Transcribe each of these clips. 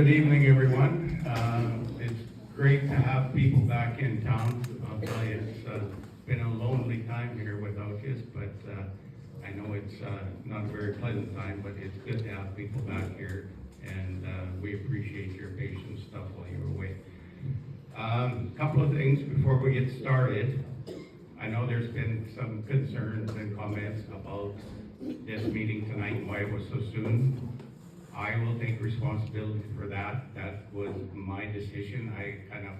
good evening, everyone. It's great to have people back in town. I'll tell you, it's been a lonely time here without you, but I know it's not a very pleasant time, but it's good to have people back here, and we appreciate your patience stuff while you were away. Couple of things before we get started. I know there's been some concerns and comments about this meeting tonight and why it was so soon. I will take responsibility for that. That was my decision. I kind of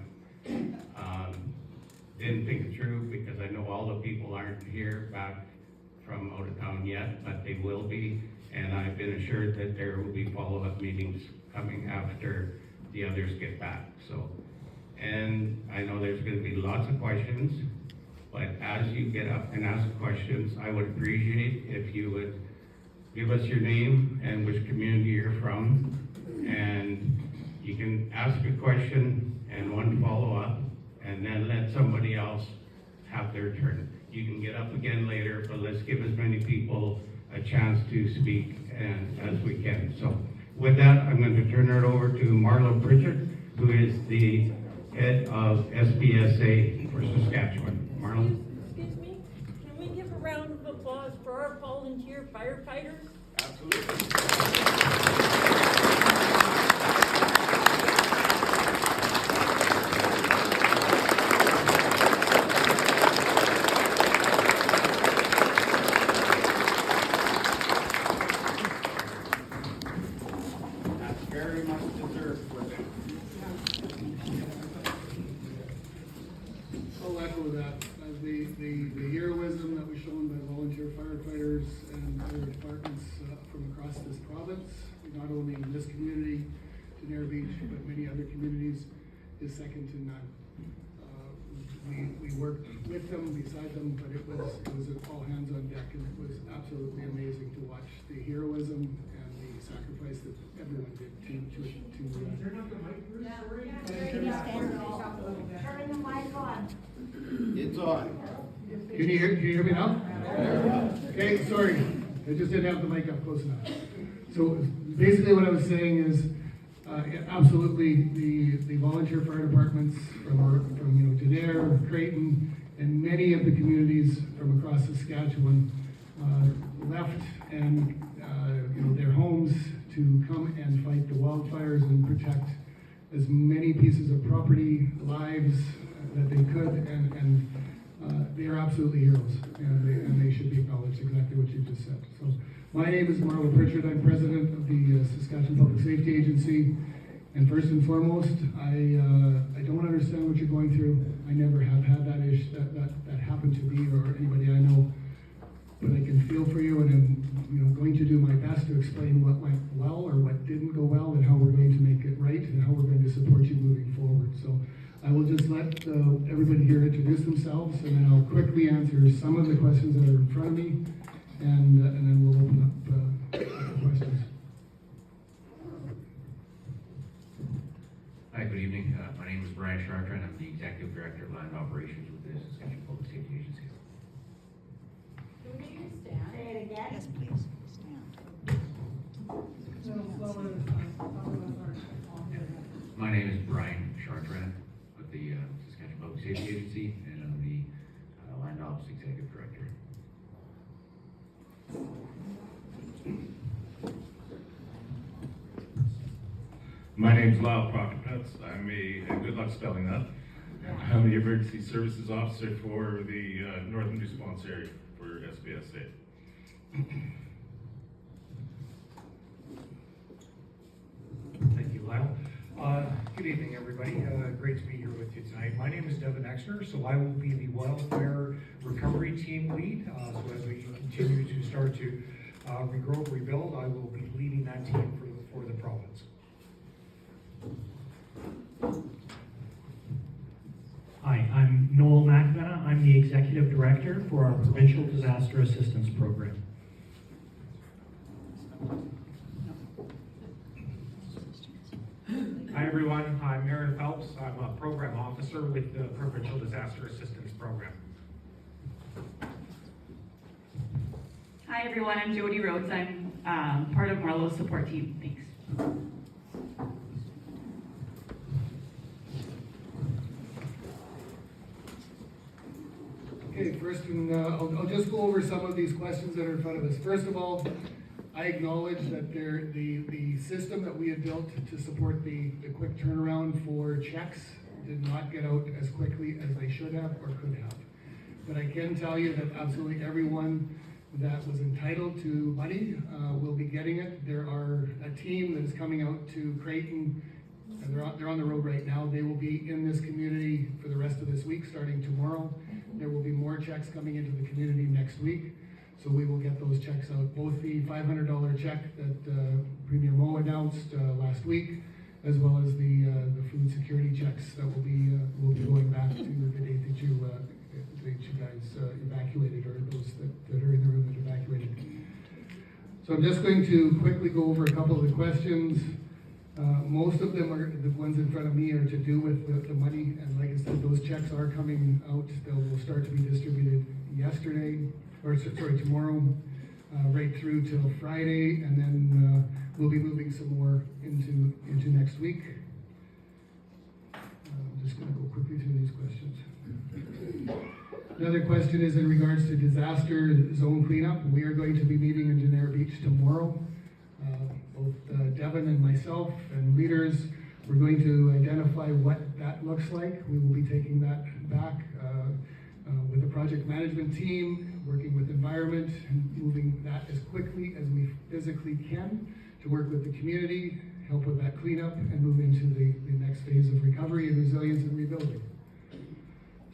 didn't think it through because I know all the people aren't here back from out of town yet, but they will be. And I've been assured that there will be follow-up meetings coming after the others get back. So, and I know there's going to be lots of questions, but as you get up and ask questions, I would appreciate if you would give us your name and which community you're from, and you can ask a question and one follow-up, and then let somebody else have their turn. You can get up again later, but let's give as many people a chance to speak as we can. So with that, I'm going to turn it over to Marlo Pritchard, who is the head of SPSA for Saskatchewan. Marlo? Excuse me, can we give a round of applause for our volunteer firefighters? Absolutely. That's very much deserved for them. I'll echo that. The heroism that was shown by volunteer firefighters and other departments from across this province, not only in this community, Tenere Beach, but many other communities, is second to none. We worked with them, beside them, but it was all hands on deck, and it was absolutely amazing to watch the heroism and the sacrifice that everyone did to Turn the mic on. It's on. Can you hear me now? Okay, sorry, I just didn't have the mic up close enough. So basically what I was saying is, absolutely, the volunteer fire departments from Tenere, Creighton, and many of the communities from across Saskatchewan left and their homes to come and fight the wildfires and protect as many pieces of property, lives that they could, and they are absolutely heroes, and they should be acknowledged, exactly what you just said. So my name is Marlo Pritchard. I'm president of the Saskatchewan Public Safety Agency, and first and foremost, I don't understand what you're going through. I never have had that issue that happened to me or anybody I know, but I can feel for you, and I'm going to do my best to explain what went well or what didn't go well, and how we're going to make it right, and how we're going to support you moving forward. So I will just let everybody here introduce themselves, and then I'll quickly answer some of the questions that are in front of me, and then we'll open up for questions. Hi, good evening. My name is Brian Chartrand. I'm the Executive Director of Land Operations with the Saskatchewan Public Safety Agency. Can you stand? Say it again. Yes, please, stand. My name is Brian Chartrand with the Saskatchewan Public Safety Agency, and I'm the Land Ops Executive Director. My name's Lyle Proctor-Pets. I'm and good luck spelling that. I'm the Emergency Services Officer for the Northern Response Area for SPSA. Thank you, Lyle. Good evening, everybody. Great to be here with you tonight. My name is Devin Exner, so I will be the Wildfire Recovery Team Lead. So as we continue to start to regrow, rebuild, I will be leading that team for the province. Hi, I'm Noel McMenna. I'm the Executive Director for our Provincial Disaster Assistance Program. Hi everyone, I'm Aaron Phelps. I'm a Program Officer with the Provincial Disaster Assistance Program. Hi everyone, I'm Jody Rhodes. I'm part of Marlo's support team. Thanks. first, and I'll just go over some of these questions that are in front of us. First of all, I acknowledge that the system that we had built to support the quick turnaround for checks did not get out as quickly as they should have or could have. But I can tell you that absolutely everyone that was entitled to money will be getting it. There are a team that is coming out to Creighton, and they're on the road right now. They will be in this community for the rest of this week, starting tomorrow. There will be more checks coming into the community next week. So we will get those checks out, both the $500 check that Premier Mo announced last week, as well as the food security checks that will be going back to the date that you guys evacuated, or those that are in the room that evacuated. So I'm just going to quickly go over a couple of the questions. Most of them are the ones in front of me are to do with the money, and like I said, those checks are coming out. They will start to be distributed tomorrow, right through till Friday, and then we'll be moving some more into next week. I'm just going to go quickly through these questions. Another question is in regards to disaster zone cleanup. We are going to be meeting in Genera Beach tomorrow. Both Devin and myself and leaders, we're going to identify what that looks like. We will be taking that back with the project management team, working with environment, and moving that as quickly as we physically can to work with the community, help with that cleanup, and move into the next phase of recovery and resilience and rebuilding.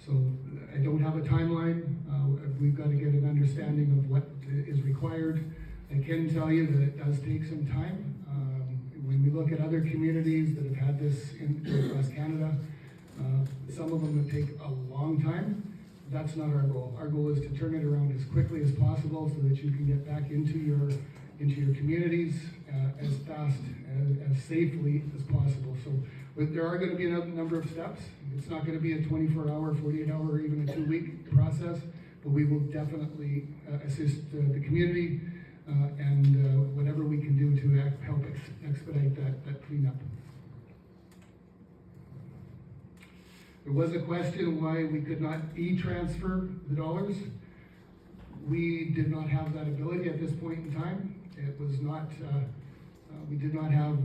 So I don't have a timeline. We've got to get an understanding of what is required. I can tell you that it does take some time. When we look at other communities that have had this across Canada, some of them would take a long time. That's not our goal. Our goal is to turn it around as quickly as possible so that you can get back into your communities as fast, as safely as possible. So there are going to be a number of steps. It's not going to be a 24-hour, 48-hour, or even a 2-week process, but we will definitely assist the community and whatever we can do to help expedite that cleanup. There was a question why we could not e-transfer the dollars. We did not have that ability at this point in time. It was not, we did not have,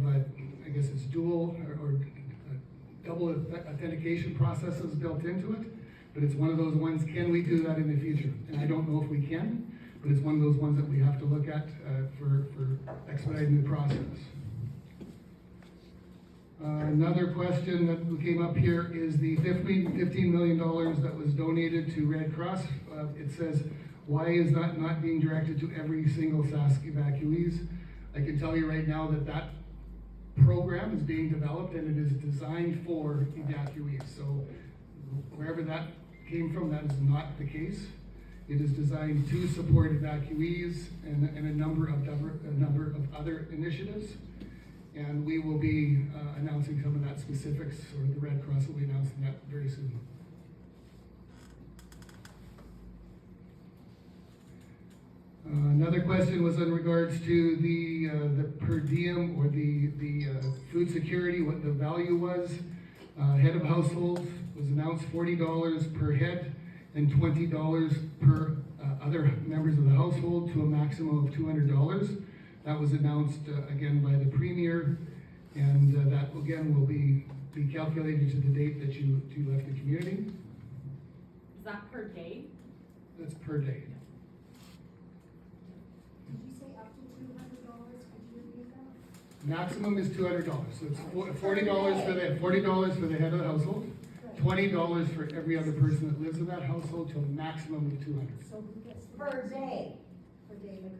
I guess it's dual or double authentication processes built into it, but it's one of those ones, can we do that in the future? And I don't know if we can, but it's one of those ones that we have to look at for expediting the process. Another question that came up here is the $15 million that was donated to Red Cross. It says, why is that not being directed to every single Sask evacuees? I can tell you right now that that program is being developed and it is designed for evacuees. So wherever that came from, that is not the case. It is designed to support evacuees and a number of other initiatives. And we will be announcing some of that specifics, or the Red Cross will be announcing that very soon. Another question was in regards to the per diem or the food security, what the value was. Head of households was announced $40 per head and $20 per other members of the household, to a maximum of $200. That was announced again by the Premier, and that again will be calculated to the date that you left the community. Is that per day? That's per day. Did you say up to $200? Could you repeat that? Maximum is $200, so it's $40 for the head of the household, $20 for every other person that lives in that household, to a maximum of $200. So who gets per day? Per day, like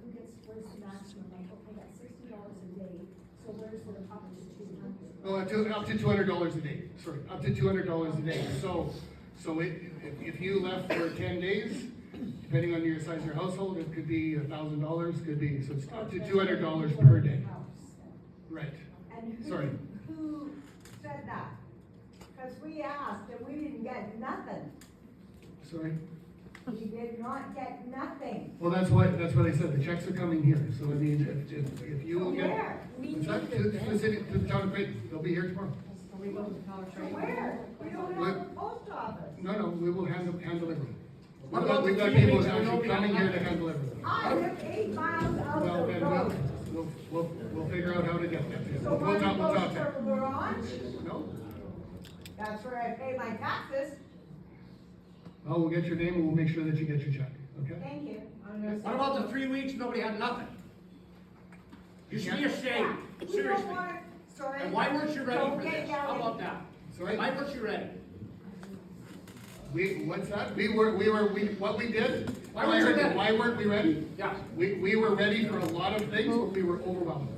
where's the maximum? Like, okay, that's $60 a day, so where's the up to 200? Oh, up to $200 a day. Sorry, up to $200 a day. So if you left for 10 days, depending on your size of your household, it could be $1,000. Could be, so it's up to $200 per day. Right. And Sorry. who said that? Because we asked and we didn't get nothing. Sorry. We did not get nothing. Well, that's what I said. The checks are coming here. So I mean, if you will get, Where? it's not to the city, to the town of Creighton. They'll be here tomorrow. To where? We don't have a post office. No, we will hand deliver. We've got people who's actually coming here to handle everything. I live 8 miles out Well, the then road. we'll figure out how to get there. So We'll one talk goes there. to Orange, No? that's where I pay my taxes. Well, we'll get your name and we'll make sure that you get your check, okay? Thank you. What about the 3 weeks, nobody had nothing? You should be ashamed, We don't seriously. want it, sorry. And why weren't you ready Don't for get this? How yelling. about that? Sorry? Why weren't you ready? What's that? What we did? Why weren't you ready? Why weren't we ready? Yeah. We were ready for a lot of things, but we were overwhelmed.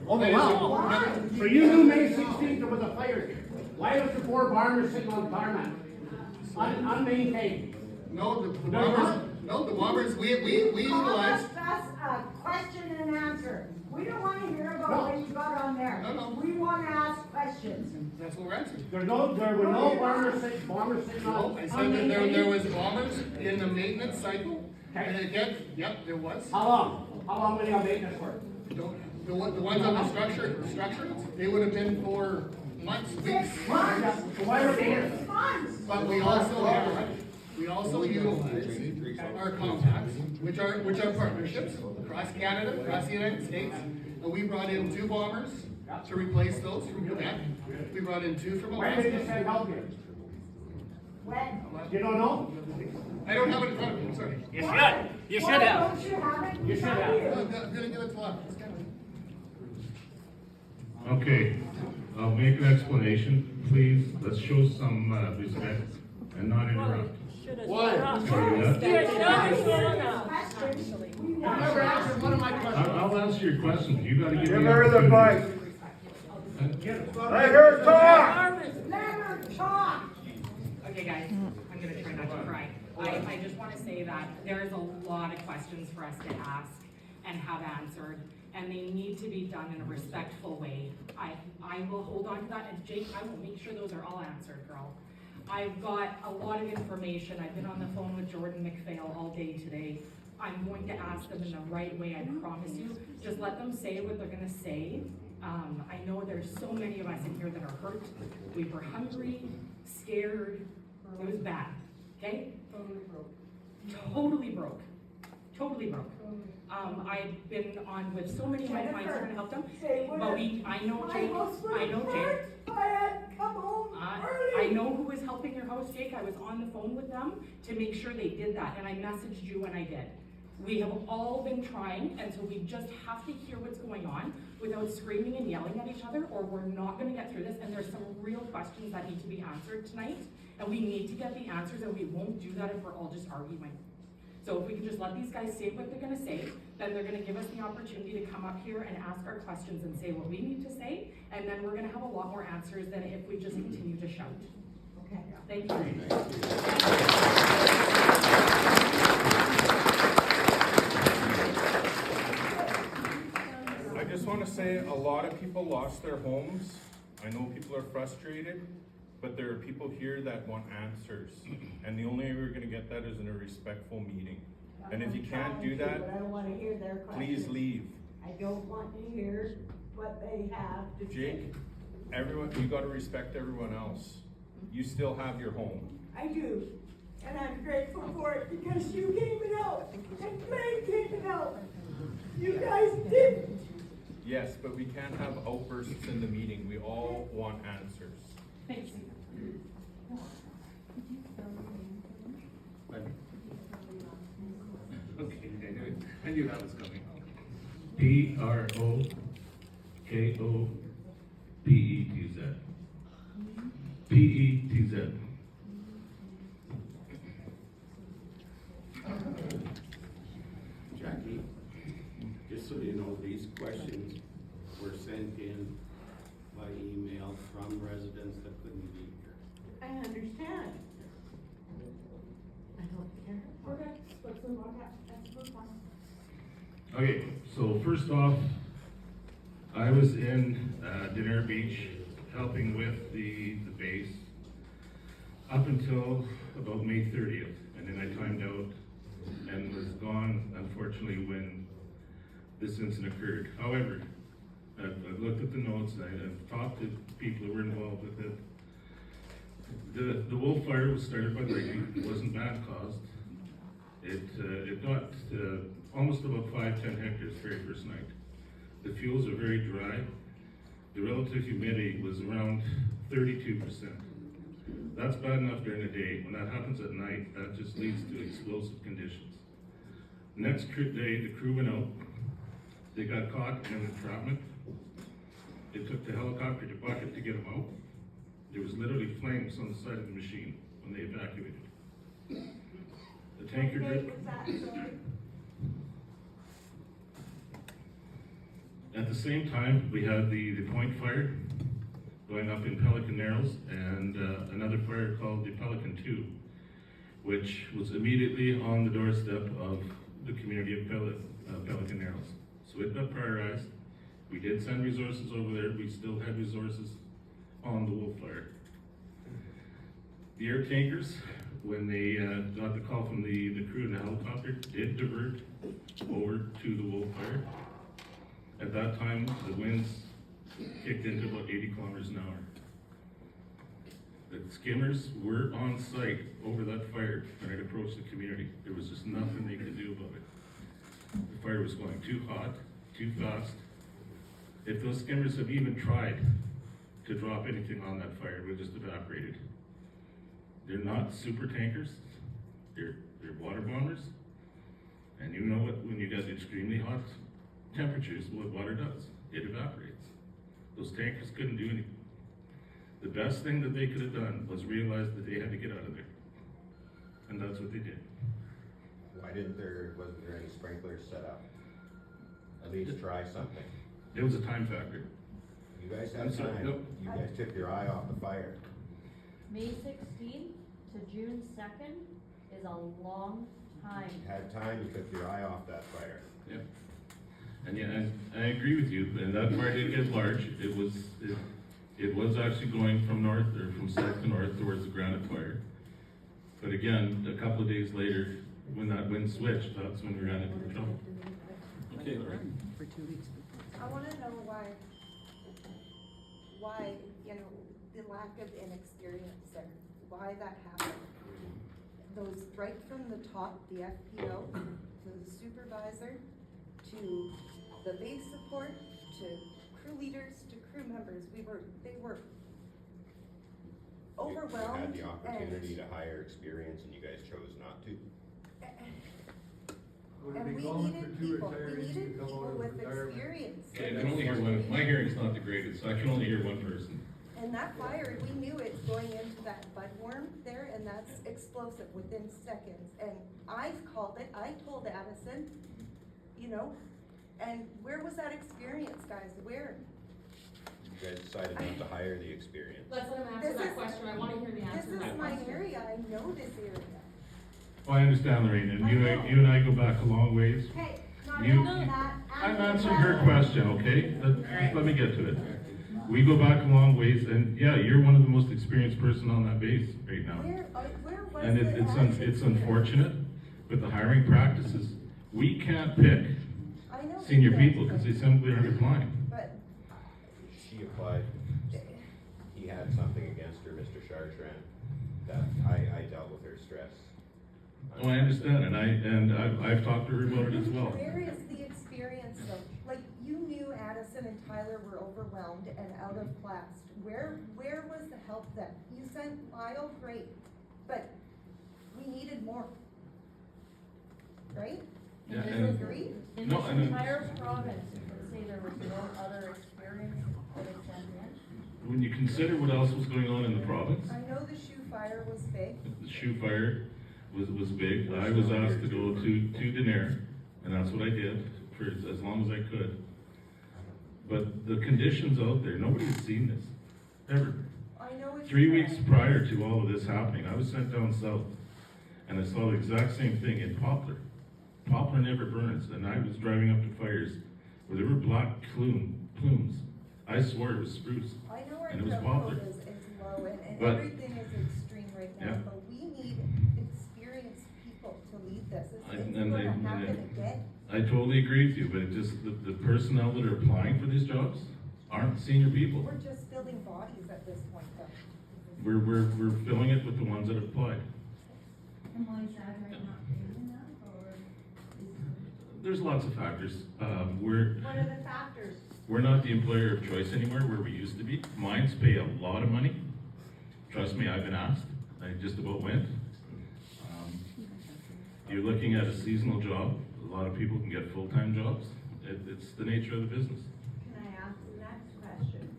Overwhelmed. So you knew May 16th there was a fire. Why was the 4 farmers sitting on the tarmac? Unmaintained. No, the No, you're bombers, no, the bombers, we utilized. That's a question and answer. We don't wanna hear No. about what you got on there. No. We wanna ask questions. That's what we're answering. There were no farmers sitting on. No, I said that there was bombers in the maintenance cycle, and again, yep, there was. How long? How long were they on maintenance for? The ones on the structure, they would have been for months, weeks. Yeah, so why were they here? Months. But we also utilize our compacts, which are partnerships across Canada, across the United States. And we brought in 2 bombers to replace those from Quebec. We brought in 2 from When did you Alaska. send help here? When? You don't know? I don't have it in front of me, I'm sorry. You should. You should have. Why don't you have it? You should have. I'm gonna give it to Lon. Okay, I'll make an explanation, please. Let's show some respect and not interrupt. Why? We You want never to answered one of my questions. I'll answer your questions. You gotta give me. Give her the mic. Let her talk. let her talk. Okay, guys, I'm gonna try not to cry. I just wanna say that there's a lot of questions for us to ask and have answered, and they need to be done in a respectful way. I will hold on to that, and Jake, I will make sure those are all answered, girl. I've got a lot of information. I've been on the phone with Jordan McPhail all day today. I'm going to ask them in the right way, I promise you. Just let them say what they're gonna say. I know there's so many of us in here that are hurt. We were hungry, scared. It was bad, okay? Totally broke. Totally broke. I've been on with so many of my clients trying to help them, but I know Jake, I had to come home I know who was helping your house, Jake. I was on the phone with them to make sure they did that, and I messaged you when I did. We have all been trying, and so we just have to hear what's going on without screaming and yelling at each other, or we're not gonna get through this, and there's some real questions that need to be answered tonight, and we need to get the answers, and we won't do that if we're all just arguing. So if we can just let these guys say what they're gonna say, then they're gonna give us the opportunity to come up here and ask our questions and say what we need to say, and then we're gonna have a lot more answers than if we just continue to shout. Okay. Thank you. I just want to say a lot of people lost their homes. I know people are frustrated, but there are people here that want answers. And the only way we're going to get that is in a respectful meeting. And if you can't do that, But I don't wanna hear their questions. please leave. I don't want to hear what they have to say. Jake, everyone, you got to respect everyone else. You still have your home. I do, and I'm grateful for it because you gave it out, and Blaine gave it out. You guys didn't. Yes, but we can't have outbursts in the meeting. We all want answers. Thanks. Okay, I knew that was coming. PROKOPETZ. PETZ. Jackie, just so you know, these questions were sent in by email from residents that couldn't be here. I understand. I don't care. Okay, let's move on. Let's move on. Okay, so first off, I was in Denner Beach helping with the base up until about May 30th, and then I timed out and was gone, unfortunately, when this incident occurred. However, I've looked at the notes, I've talked to people who were involved with it. The wolf fire was started by lightning, it wasn't man caused. It got almost about 5-10 hectares the very first night. The fuels are very dry. The relative humidity was around 32%. That's bad enough during the day. When that happens at night, that just leads to explosive conditions. Next day, the crew went out. They got caught in an entrapment. It took the helicopter to bucket to get them out. There was literally flames on the side of the machine when they evacuated. The tanker drip. At the same time, we had the point fire going up in Pelican Narrows and another fire called the Pelican 2, which was immediately on the doorstep of the community of Pelican Narrows. So it got prioritized. We did send resources over there. We still had resources on the Wolf Fire. The air tankers, when they got the call from the crew in the helicopter, did divert over to the Wolf Fire. At that time, the winds kicked into about 80 kilometers an hour. The skimmers were on site over that fire when it approached the community. There was just nothing they could do about it. The fire was going too hot, too fast. If those skimmers have even tried to drop anything on that fire, it would just evaporated. They're not super tankers. They're water bombers. And you know what, when you get extremely hot temperatures, what water does, it evaporates. Those tankers couldn't do anything. The best thing that they could have done was realize that they had to get out of there. And that's what they did. Why wasn't there any sprinklers set up? At least try something. It was a time factor. You guys had time. Nope. You guys took your eye off the fire. May 16th to June 2nd is a long time. You had time, you took your eye off that fire. Yeah. And yeah, I agree with you, and that fire did get large. It was actually going from north, or from south to north towards the granite fire. But again, a couple of days later, when that wind switched, that's when we ran into trouble. Okay, Lauren. For 2 weeks. I wanna know why, you know, the lack of inexperience there, why that happened. Those right from the top, the FPO, to the supervisor, to the base support, to crew leaders, to crew members, they were overwhelmed. You had the opportunity to hire experience and you guys chose not to. And we needed people with experience. Okay, I can only hear one, my hearing's not the greatest, so I can only hear one person. And that fire, we knew it's going into that budworm there, and that's explosive within seconds. And I called it, I told Addison, you know, and where was that experience, guys? Where? You guys decided not to hire the experience. Let's let him answer that question. I wanna hear the answer to This that is my question. area, I know this area. Well, I understand, Lorraine, and I you know. and I go back a long ways. Hey, not You- only that. I'm answering her question, okay? Let me get to it. We go back a long ways, and yeah, you're one of the most experienced person on that base right now. Where was And it's unfortunate, but the hiring practices, we can't pick I know senior we people can't, because they simply aren't applying. But She applied, he had something against her, Mr. Chartrand, that I dealt with her stress. Oh, I understand, and I've talked to her about it as well. where is the experience though? Like, you knew Addison and Tyler were overwhelmed and out of class. Where was the help then? You sent Lyle, great, but we needed more. Right? Yeah, Do you and- agree? In No, this and- entire province, you can say there was no other experience that was sent in. When you consider what else was going on in the province, I know the shoe fire was big. the shoe fire was big. I was asked to go to Denair, and that's what I did for as long as I could. But the conditions out there, nobody had seen this, ever. I know it's. 3 weeks prior to all of this happening, I was sent down south, and I saw the exact same thing in Poplar. Poplar never burns, and I was driving up to fires where there were black plumes. I swore it was spruce, I know our and it was drug Poplar. code is low and But- everything is extreme right now, Yeah. but we need experienced people to lead this. It's And gonna I- happen again. I totally agree with you, but it just, the personnel that are applying for these jobs aren't senior people. We're just filling bodies at this point though. We're filling it with the ones that have applied. And why is that right not doing that? there's lots of factors. What are the factors? We're not the employer of choice anymore where we used to be. Mines pay a lot of money. Trust me, I've been asked. I just about went. You're looking at a seasonal job. A lot of people can get full-time jobs. It's the nature of the business. Can I ask the next question?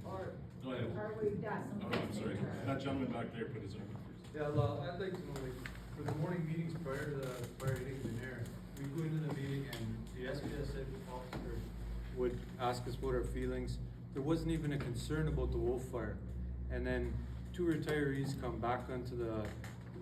Or Go ahead. are we done? Oh, I'm sorry. That gentleman back there put his arm up first. Yeah, well, I'd like to know, like, for the morning meetings prior to the fire hitting the air, we go into the meeting and the SPSA officer would ask us what our feelings. There wasn't even a concern about the wolf fire. And then 2 retirees come back onto the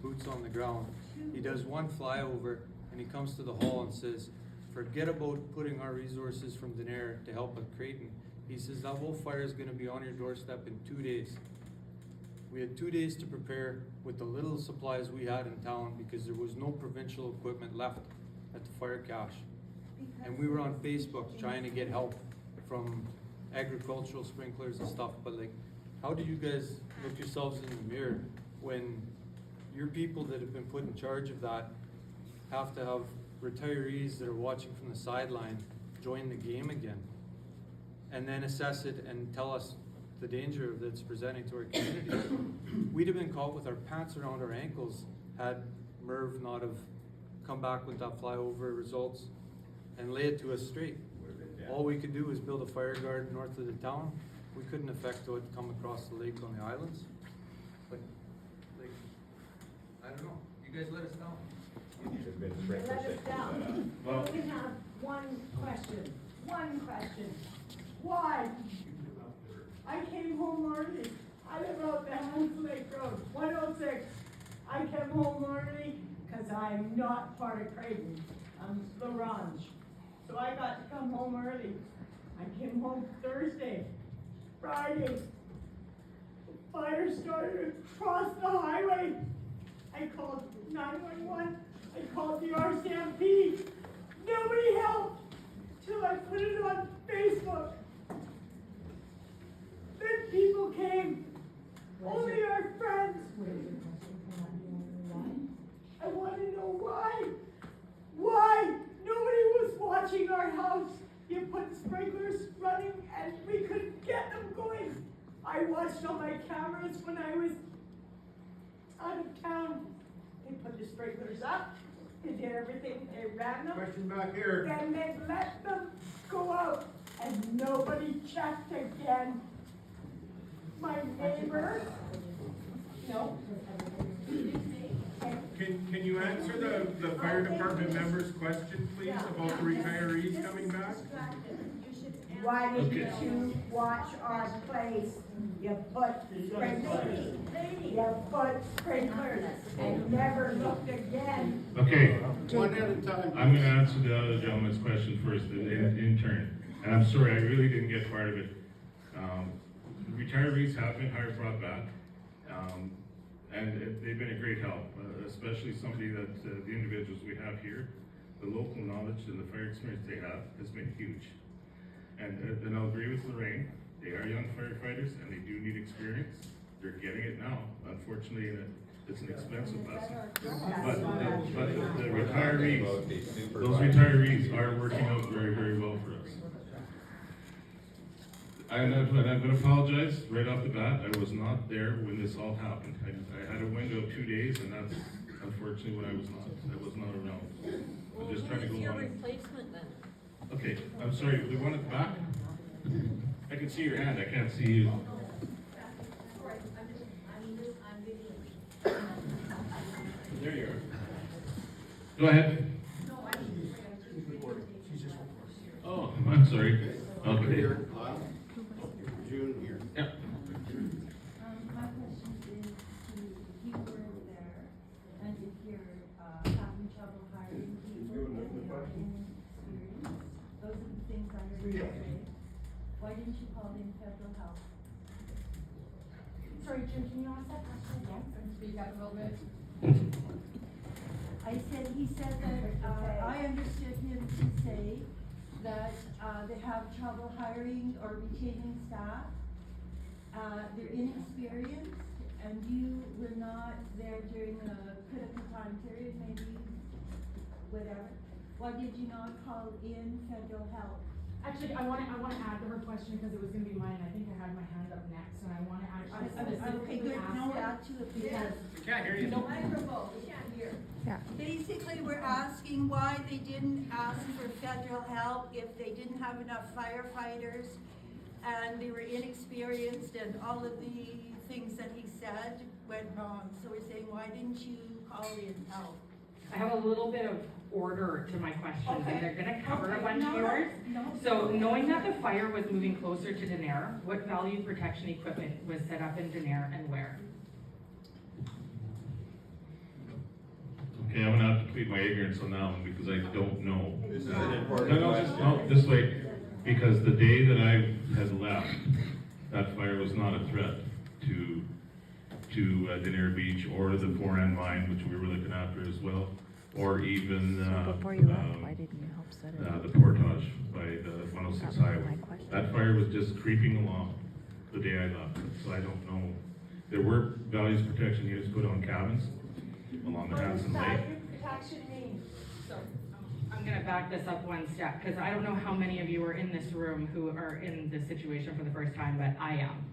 boots on the ground. He does one flyover and he comes to the hall and says, forget about putting our resources from Denair to help at Creighton. He says that wolf fire is gonna be on your doorstep in 2 days. We had 2 days to prepare with the little supplies we had in town because there was no provincial equipment left at the fire cache. And we were on Facebook trying to get help from agricultural sprinklers and stuff, but like, how do you guys look yourselves in the mirror when your people that have been put in charge of that have to have retirees that are watching from the sideline join the game again? And then assess it and tell us the danger that's presenting to our community. We'd have been caught with our pants around our ankles had Merv not have come back with that flyover results and lay it to us straight. All we could do was build a fire guard north of the town. We couldn't affect what come across the lake on the islands. But, like, I don't know, you guys let us down. There's been sprinkler Let us systems down. set up. Well- We have one question. Why? I came home early. I live out the Hans Lake Road, 106. I came home early because I'm not part of Creighton. I'm Larange. So I got to come home early. I came home Thursday, Friday. The fire started across the highway. I called 911. I called the RCMP. Nobody helped till I put it on Facebook. Then people came. Only our friends. I want to know why. Why? Nobody was watching our house. You put sprinklers running and we couldn't get them going. I watched on my cameras when I was out of town. They put the sprinklers up. They did everything. They ran them. Question back here. Then they let them go out and nobody checked again. My neighbor, no. Can you answer the fire department member's question, please, about the retirees coming back? Why did you watch our place? You put sprinklers, and never looked again. Okay. One at a time. I'm gonna answer the other gentleman's question first in turn. And I'm sorry, I really didn't get part of it. Retirees have been brought back. And they've been a great help, especially somebody that, the individuals we have here, the local knowledge and the fire experience they have has been huge. And I'll agree with Lorraine, they are young firefighters and they do need experience. They're getting it now. Unfortunately, it's an expensive lesson. But the retirees, those retirees are working out very, very well for us. I'm gonna apologize right off the bat. I was not there when this all happened. I had a window of 2 days, and that's unfortunately when I was not around. I'm just trying to go Who's your on. replacement then? Okay, I'm sorry, the one at the back? I can see your hand, I can't see you. There you are. Go ahead. Oh, I'm sorry. Okay. June here. Yeah. My question is if you were there and if you're having trouble hiring people and you're not inexperienced, those are the things I heard you say. Why didn't you call in federal help? Sorry, Jim, can you ask that question again? Speak up a little bit. He said that, I understood him to say that, they have trouble hiring or retaining staff. They're inexperienced and you were not there during a critical time period, maybe, whatever. why did you not call in federal help? Actually, I wanna add to her question because it was gonna be mine. I think I had my hand up next and I wanna actually Okay, specifically good, ask no, her. add to it because. We can't hear you. No microphone, we can't hear. Yeah. Basically, we're asking why they didn't ask for federal help if they didn't have enough firefighters and they were inexperienced and all of the things that he said went wrong. So we're saying, why didn't you call in help? I have a little bit of order to my questions and they're gonna cover a bunch of No, yours. no. So knowing that the fire was moving closer to Denair, what value protection equipment was set up in Denair and where? Okay, I'm gonna have to plead my ignorance on that one because I don't know. This is an important No, question. no, this way, because the day that I had left, that fire was not a threat to Denair Beach or the Foran mine, which we were looking after as well, or even, Before you left, why didn't you help set it up? the portage by the 106 That was highway. my question. That fire was just creeping along the day I left, so I don't know. There were values protection units put on cabins along the Hanson Lake. protection mean? So I'm gonna back this up one step because I don't know how many of you are in this room who are in this situation for the first time, but I am.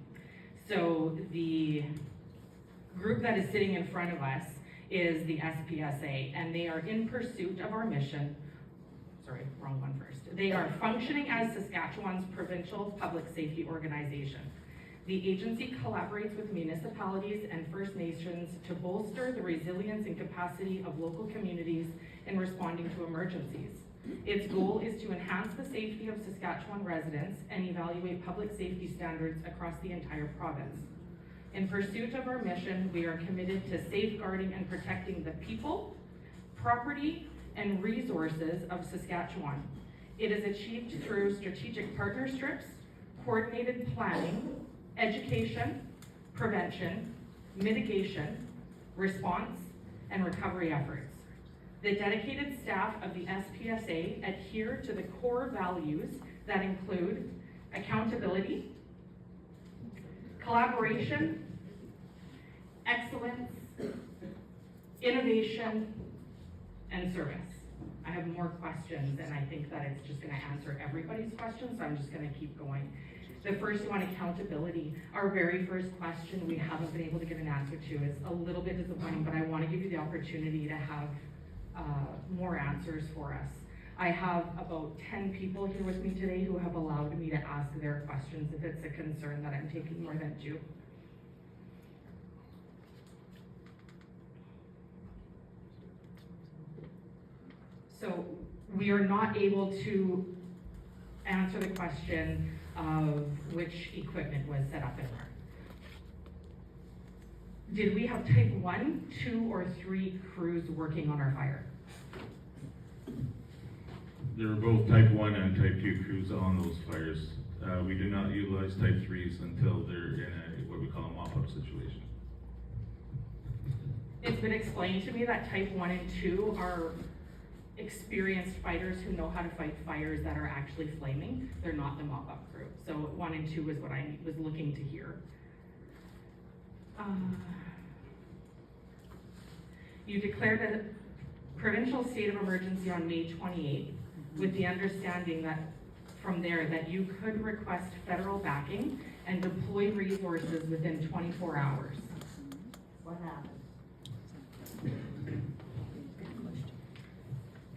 So the group that is sitting in front of us is the SPSA, and they are in pursuit of our mission. Sorry, wrong one first. They are functioning as Saskatchewan's provincial public safety organization. The agency collaborates with municipalities and First Nations to bolster the resilience and capacity of local communities in responding to emergencies. Its goal is to enhance the safety of Saskatchewan residents and evaluate public safety standards across the entire province. In pursuit of our mission, we are committed to safeguarding and protecting the people, property, and resources of Saskatchewan. It is achieved through strategic partnerships, coordinated planning, education, prevention, mitigation, response, and recovery efforts. The dedicated staff of the SPSA adhere to the core values that include accountability, collaboration, excellence, innovation, and service. I have more questions and I think that it's just gonna answer everybody's questions, so I'm just gonna keep going. The first one, accountability. Our very first question we haven't been able to get an answer to. It's a little bit disappointing, but I wanna give you the opportunity to have more answers for us. I have about 10 people here with me today who have allowed me to ask their questions if it's a concern that I'm taking more than 2. So we are not able to answer the question of which equipment was set up in where. Did we have type 1, 2, or 3 crews working on our fire? There were both type 1 and type 2 crews on those fires. We do not utilize type 3s until they're in what we call a mop-up situation. It's been explained to me that type 1 and 2 are experienced fighters who know how to fight fires that are actually flaming. They're not the mop-up crew. So 1 and 2 is what I was looking to hear. You declared a provincial state of emergency on May 28th with the understanding that from there that you could request federal backing and deploy resources within 24 hours. What happened?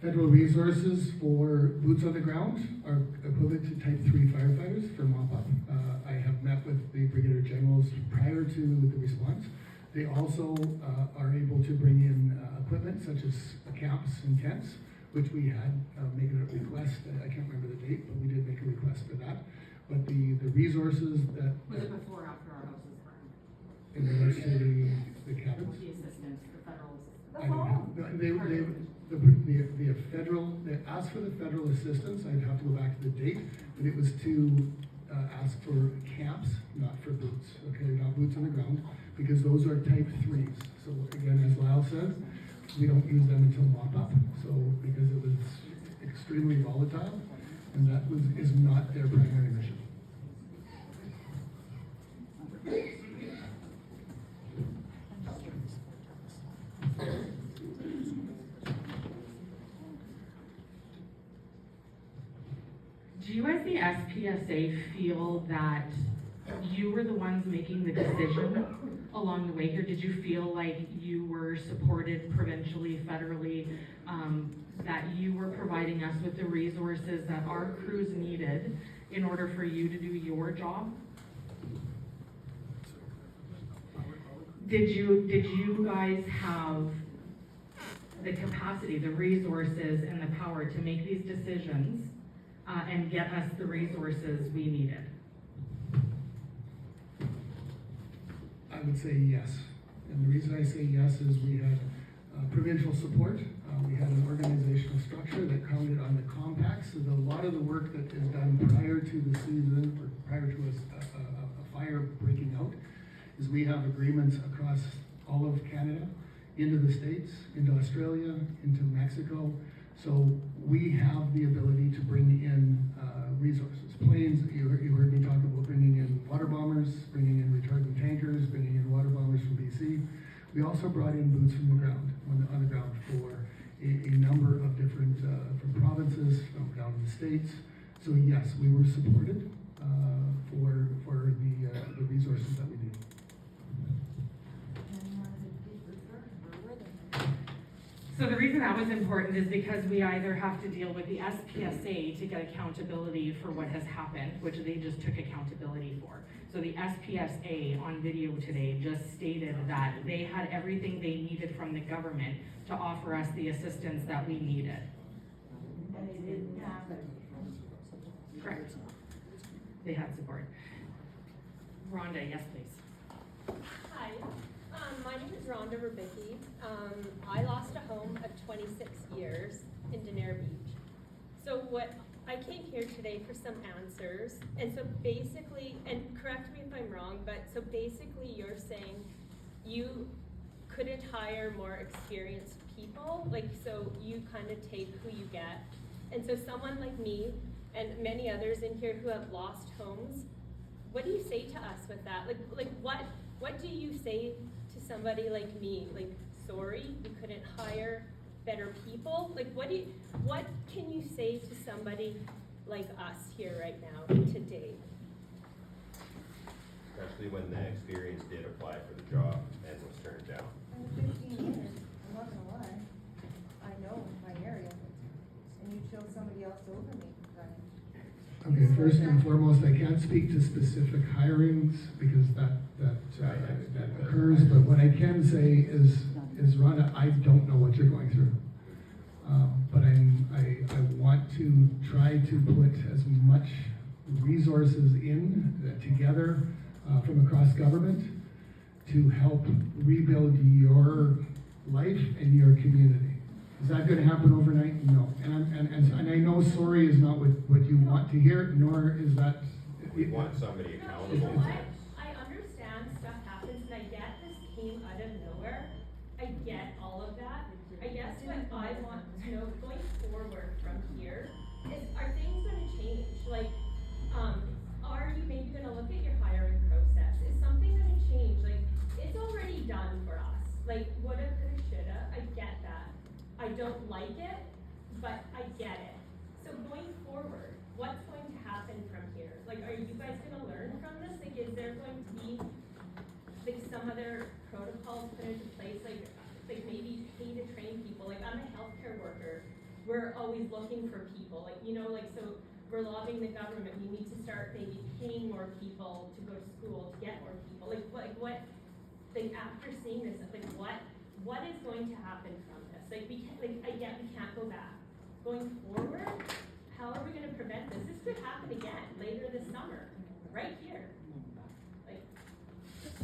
Federal resources for boots on the ground are equivalent to type 3 firefighters for mop-up. I have met with the Brigadier Generals prior to the response. They also are able to bring in equipment such as camps and tents, which we had made a request. I can't remember the date, but we did make a request for that. But the resources that... Was it before or after our houses burned? In regards to the cabins? The assistance, the federal assistance. I don't know. The federal, they asked for the federal assistance. I'd have to go back to the date, but it was to ask for camps, not for boots, okay, not boots on the ground, because those are type 3s. So again, as Lyle said, we don't use them until mop-up, so because it was extremely volatile, and that is not their primary mission. the SPSA feel that you were the ones making the decision along the way here? Did you feel like you were supported provincially, federally, that you were providing us with the resources that our crews needed in order for you to do your job? Did you guys have the capacity, the resources, and the power to make these decisions and get us the resources we needed? I would say yes. And the reason I say yes is we had provincial support. We had an organizational structure that counted on the compacts. So a lot of the work that is done prior to the season or prior to a fire breaking out is we have agreements across all of Canada, into the States, into Australia, into Mexico. So we have the ability to bring in resources. Planes, you heard me talk about bringing in water bombers, bringing in retardant tankers, bringing in water bombers from BC. We also brought in boots from the ground, on the ground for a number of different from provinces, from down in the States. So yes, we were supported for the resources that we need. So the reason that was important is because we either have to deal with the SPSA to get accountability for what has happened, which they just took accountability for. So the SPSA on video today just stated that they had everything they needed from the government to offer us the assistance that we needed. And it didn't happen. Correct. They had support. Rhonda, yes please. Hi, my name is Rhonda Rubicki. I lost a home of 26 years in Denair Beach. So I came here today for some answers, and so basically, and correct me if I'm wrong, but so basically you're saying you couldn't hire more experienced people, like so you kind of take who you get, and so someone like me and many others in here who have lost homes, what do you say to us with that? Like what do you say to somebody like me? Like, sorry, you couldn't hire better people? Like, what can you say to somebody like us here right now, today? Especially when the experience did apply for the job and was turned down. In 15 years, I'm not gonna lie, I know my area, and you chose somebody else over me, Brian. Okay, first and foremost, I can't speak to specific hirings because that occurs, but what I can say is Rhonda, I don't know what you're going through. But I want to try to put as much resources in together from across government to help rebuild your life and your community. Is that going to happen overnight? No. And I know sorry is not what you want to hear, nor is that. We want somebody accountable. You know what? I understand stuff happens, and I get this came out of nowhere. I get all of that. I guess what I want to know going forward from here is, are things going to change? Like, are you maybe going to look at your hiring process? Is something going to change? Like, it's already done for us. Like, woulda, coulda, shoulda. I get that. I don't like it, but I get it. So going forward, what's going to happen from here? Like, are you guys going to learn from this? Like, is there going to be like some other protocols put into place? Like maybe pay to train people. Like, I'm a healthcare worker. We're always looking for people. Like, you know, like, so we're lobbying the government. We need to start maybe paying more people to go to school to get more people. Like after seeing this, like what is going to happen from this? Like we can't go back. Going forward, how are we going to prevent this? This could happen again later this summer, right here.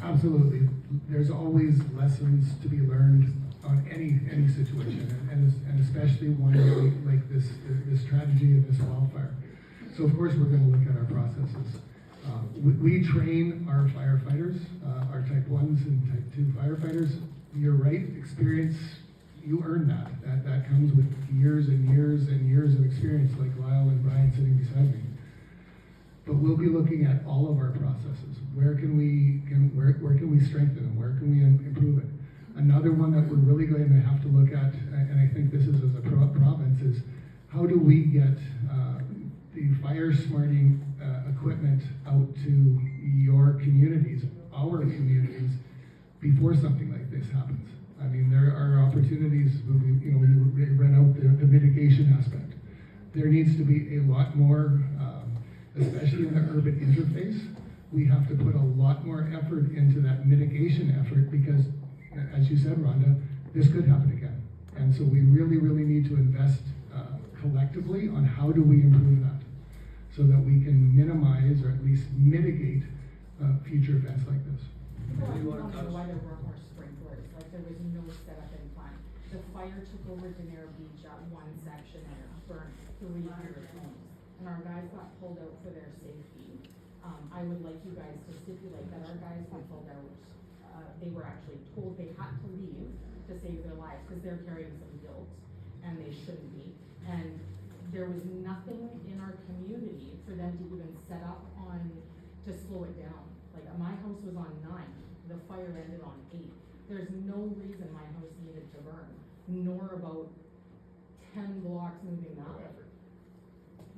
Absolutely. There's always lessons to be learned on any situation, and especially one like this tragedy of this wildfire. So of course we're going to look at our processes. We train our firefighters, our type 1s and type 2 firefighters. You're right, experience, you earn that. That comes with years and years and years of experience, like Lyle and Brian sitting beside me. But we'll be looking at all of our processes. Where can we strengthen them? Where can we improve it? Another one that we're really going to have to look at, and I think this is as a province, is how do we get the fire smarting equipment out to your communities, our communities, before something like this happens. I mean, there are opportunities, you read out the mitigation aspect. There needs to be a lot more, especially in the urban interface, we have to put a lot more effort into that mitigation effort because, as you said, Rhonda, this could happen again. And so we really, really need to invest collectively on how do we improve that so that we can minimize or at least mitigate future events like this. People wonder why there weren't more sprinklers, like there was no setup in plan. The fire took over Denair Beach at one section and it burned 300 homes. And our guys got pulled out for their safety. I would like you guys to stipulate that our guys who pulled out, they were actually told they had to leave to save their lives because they're carrying some guilt and they shouldn't be. And there was nothing in our community for them to even set up on to slow it down. Like my house was on 9, the fire ended on 8. There's no reason my house needed to burn, nor about 10 blocks moving that way.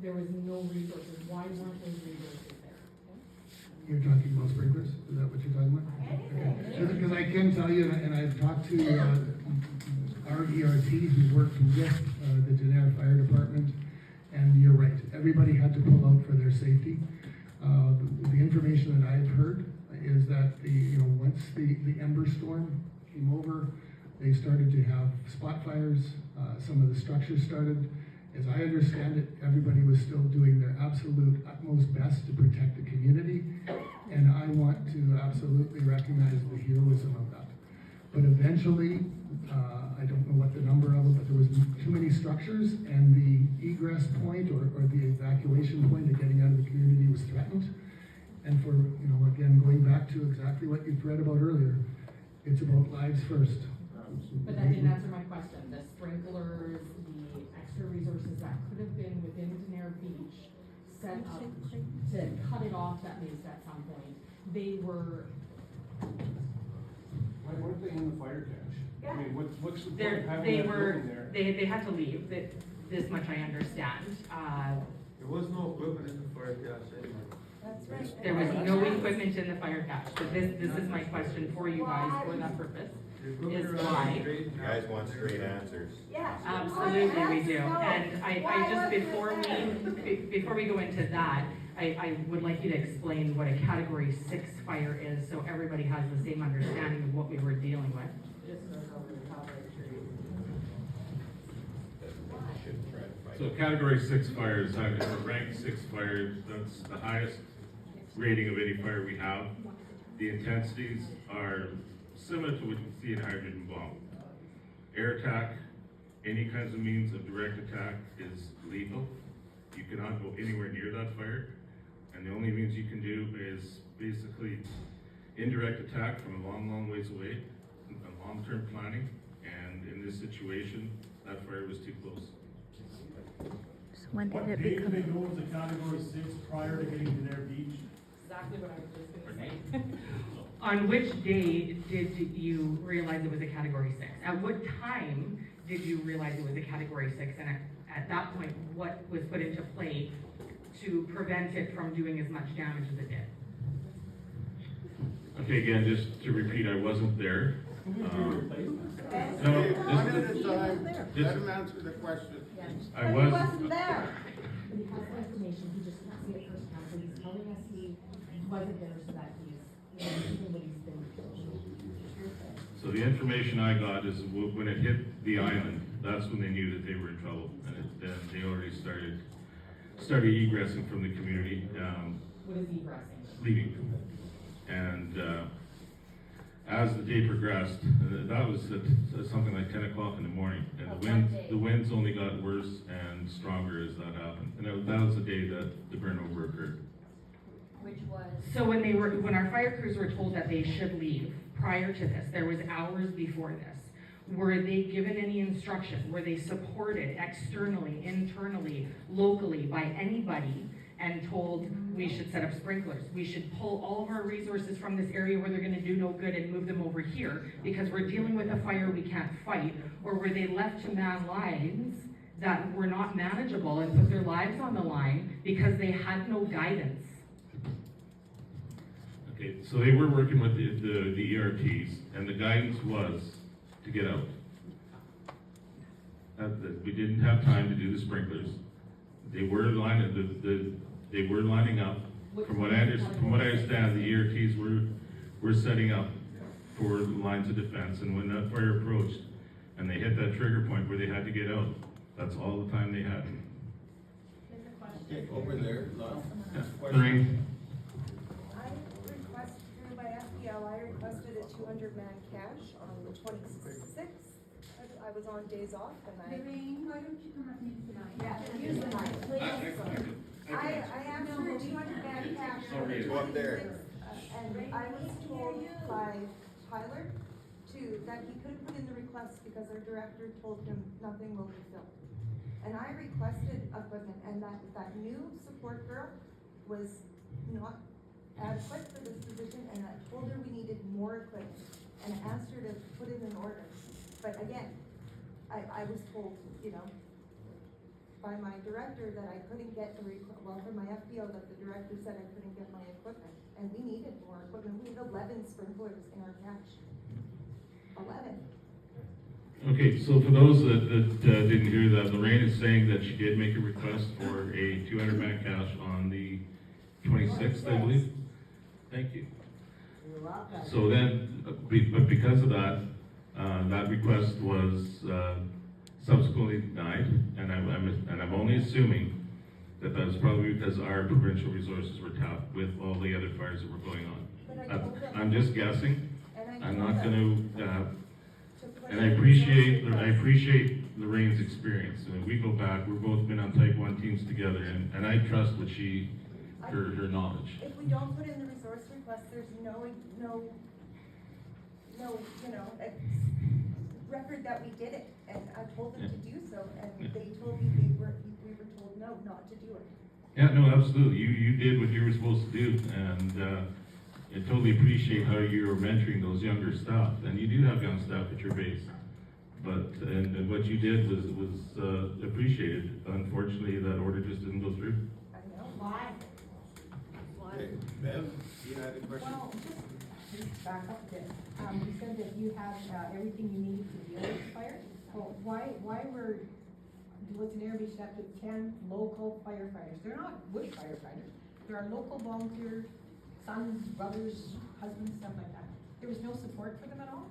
There was no resources. Why weren't those resources there? You're talking about sprinklers? Is that what you're talking about? Okay. Because I can tell you, and I've talked to our ERT who worked with the Denair Fire Department, and you're right. Everybody had to pull out for their safety. The information that I've heard is that once the Ember storm came over, they started to have spot fires. Some of the structures started. As I understand it, everybody was still doing their absolute utmost best to protect the community, and I want to absolutely recognize the heroism of that. But eventually, I don't know what the number of it, but there was too many structures, and the egress point or the evacuation point of getting out of the community was threatened. And for, again, going back to exactly what you've read about earlier, it's about lives first. But that didn't answer my question. The sprinklers, the extra resources that could have been within Denair Beach set up to cut it off at least at some point. They were. Why weren't they in the fire cache? Yeah. I mean, what's the point of having that building there? They had to leave. This much I understand. There was no equipment in the fire cache anyway. That's right. There was no equipment in the fire cache. So this is my question for you guys for that purpose. Is why. You guys want straight answers. Yeah. Absolutely, we do. And I just, before we go into that, I would like you to explain what a category 6 fire is so everybody has the same understanding of what we were dealing with. So category 6 fires, rank 6 fires, that's the highest rating of any fire we have. The intensities are similar to what you see in a hydrogen bomb. Air attack, any kinds of means of direct attack is lethal. You cannot go anywhere near that fire. And the only means you can do is basically indirect attack from a long, long ways away, long-term planning. And in this situation, that fire was too close. So when did it What date become? did they go into category 6 prior to getting to their beach? Exactly what I was just going to say. On which day did you realize it was a category 6? At what time did you realize it was a category 6? And at that point, what was put into play to prevent it from doing as much damage as it did? Okay, again, just to repeat, I wasn't there. Okay, one at a time, let him answer the question. I But was. he wasn't there. He has the information, he just can't see it firsthand, so he's telling us he wasn't there so that he's doing what he's been doing. So the information I got is when it hit the island, that's when they knew that they were in trouble, and then they already started egressing from the community, What is egressing? leaving. And as the day progressed, that was at something like 10 o'clock in the morning, and the winds only got worse and stronger as that happened. And that was the day that the burnover occurred. Which was. So when our fire crews were told that they should leave prior to this, there was hours before this, were they given any instruction? Were they supported externally, internally, locally by anybody and told we should set up sprinklers? We should pull all of our resources from this area where they're gonna do no good and move them over here because we're dealing with a fire we can't fight? Or were they left to man lives that were not manageable and put their lives on the line because they had no guidance. Okay, so they were working with the ERTs, and the guidance was to get out. That we didn't have time to do the sprinklers. They were lining up. From what I understand, the ERTs were setting up for the lines of defense, and when that fire approached, and they hit that trigger point where they had to get out, that's all the time they had. Okay, over there, Lyle. Lorraine? I request through my FPL, I requested a 200-man cash on the 26th. I was on days off and Lorraine, why don't you come up and use the mic? Yeah, use the mic, please. I asked for a 200-man cash on the 26th. Go up there. And I was told by Tyler that he couldn't put in the request because our director told him nothing will be filled. And I requested equipment, and that new support girl was not adequate for this position, and I told her we needed more equipment, and asked her to put it in order. But again, I was told, by my director that I couldn't get from my FPO, that the director said I couldn't get my equipment, and we needed more equipment. We had 11 sprinklers in our cache. 11. Okay, so for those that didn't hear that, Lorraine is saying that she did make a request for a 200-man cash on the 26th, I believe. Thank you. So then, but because of that, that request was subsequently denied, and I'm only assuming that was probably because our provincial resources were tapped with all the other fires that were going on. I'm just guessing. I'm not going to. And I appreciate Lorraine's experience. I mean, we go back. We've both been on Type 1 teams together, and I trust what her knowledge. If we don't put in the resource request, there's no record that we did it. And I told them to do so, and they told me we were told no, not to do it. Yeah, no, absolutely. You did what you were supposed to do, and I totally appreciate how you're mentoring those younger staff, and you do have young staff at your base. But and what you did was appreciated. Unfortunately, that order just didn't go through. I know. Why? Okay, Bev, you had a question? Well, just back up a bit. You said that you had everything you needed to deal with the fire. Well, why was an Air Beach up to 10 local firefighters? They're not bush firefighters. There are local volunteers, sons, brothers, husbands, stuff like that. There was no support for them at all?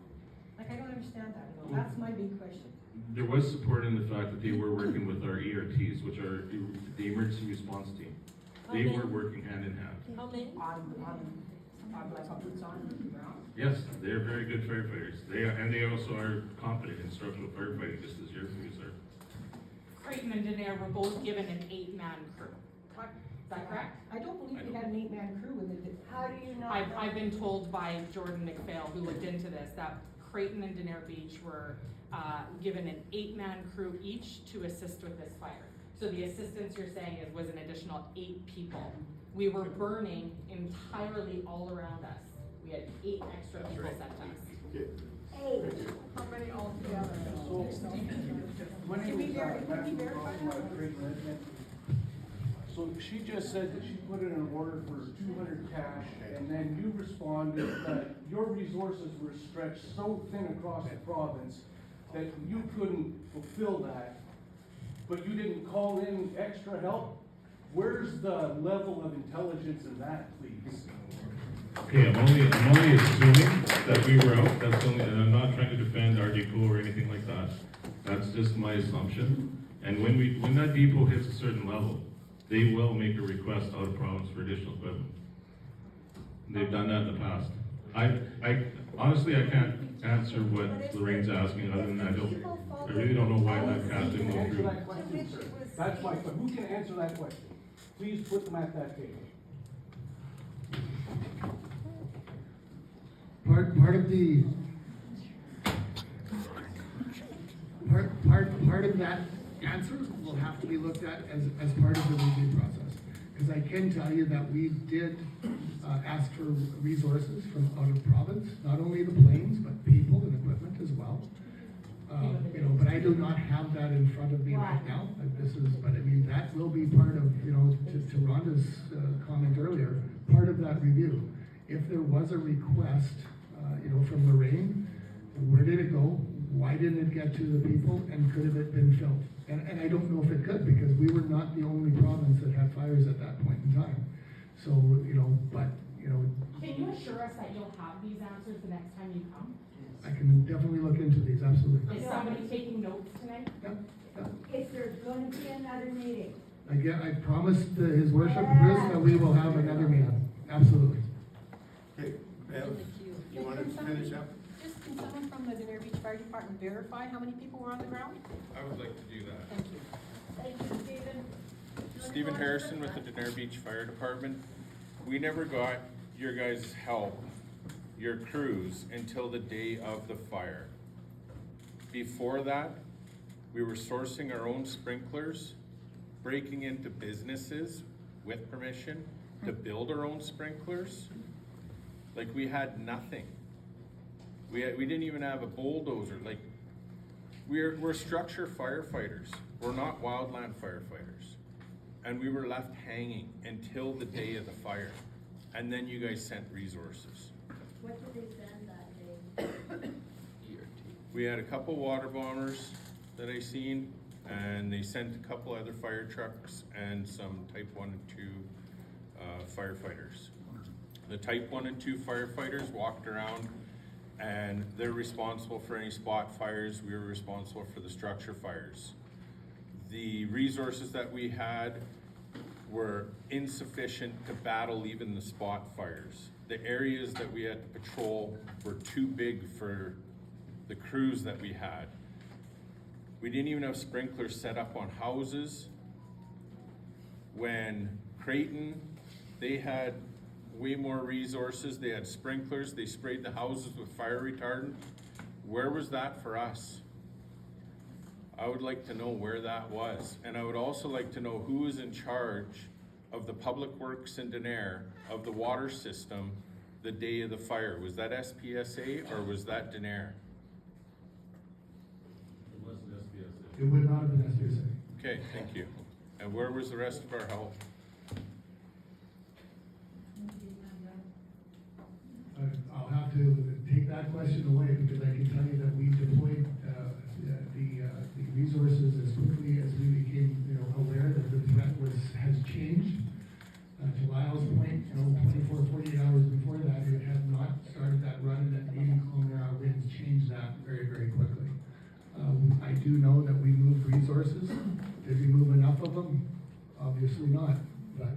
Like, I don't understand that at all. That's my big question. There was support in the fact that they were working with our ERTs, which are the emergency response team. They were working hand in hand. How many? Like boots on the ground? Yes, they're very good firefighters. They also are competent in structural firefighting, just as your crews are. Creighton and Danair were both given an 8-man crew. Is that correct? I don't believe we had an 8-man crew when they did. How do you know? I've been told by Jordan McPhail, who looked into this, that Creighton and Danair Beach were given an 8-man crew each to assist with this fire. So the assistance you're saying was an additional 8 people. We were burning entirely all around us. We had 8 extra people sent to us. 8. How many altogether? My name is So she just said that she put in an order for 200 cash, and then you responded that your resources were stretched so thin across the province that you couldn't fulfill that, but you didn't call in extra help. Where's the level of intelligence in that, please? Okay, I'm only assuming that we were out. That's only, and I'm not trying to defend our depot or anything like that. That's just my assumption. And when that depot hits a certain level, they will make a request out of province for additional equipment. They've done that in the past. I honestly, I can't answer what Lorraine's asking, other than I really don't know why that cash didn't go through. That's my question. Who can answer that question? Please put them at that table. Part of that answer will have to be looked at as part of the review process. Because I can tell you that we did ask for resources from out of province, not only the planes, but people and equipment as well. But I do not have that in front of me right now, but I mean, that will be part of, you know, to Rhonda's comment earlier, part of that review. If there was a request, you know, from Lorraine, where did it go? Why didn't it get to the people, and could have it been filled? And I don't know if it could, because we were not the only province that had fires at that point in time. So, you know, but, you know. Can you assure us that you'll have these answers the next time you come? I can definitely look into these, absolutely. Is somebody taking notes tonight? Is there gonna be another meeting? I promised his worship, Bruce, that we will have another meeting, absolutely. Okay, Bev, you want to finish up? Just, can someone from the Denver Beach Fire Department verify how many people were on the ground? I would like to do that. Thank you. Thank you, Stephen. Stephen Harrison with the Denver Beach Fire Department. We never got your guys' help, your crews, until the day of the fire. Before that, we were sourcing our own sprinklers, breaking into businesses with permission to build our own sprinklers. Like, we had nothing. We didn't even have a bulldozer. Like, we're structure firefighters. We're not wildland firefighters. And we were left hanging until the day of the fire. And then you guys sent resources. What did they send that day? We had a couple water bombers that I seen, and they sent a couple other fire trucks and some type 1 and 2 firefighters. The type 1 and 2 firefighters walked around, and they're responsible for any spot fires. We were responsible for the structure fires. The resources that we had were insufficient to battle even the spot fires. The areas that we had to patrol were too big for the crews that we had. We didn't even have sprinklers set up on houses. When Creighton, they had way more resources. They had sprinklers. They sprayed the houses with fire retardant. Where was that for us? I would like to know where that was. And I would also like to know who is in charge of the public works in Denair, of the water system, the day of the fire. Was that SPSA or was that Denair? It wasn't SPSA. It would not have been SPSA. Okay, thank you. And where was the rest of our help? I'll have to take that question away, because I can tell you that we deployed the resources as quickly as we became, you know, aware that the threat has changed. To Lyle's point, you know, 24, 48 hours before that, it had not started that run, and that 80-kilometer-hour winds changed that very, very quickly. I do know that we moved resources. Did we move enough of them? Obviously not. But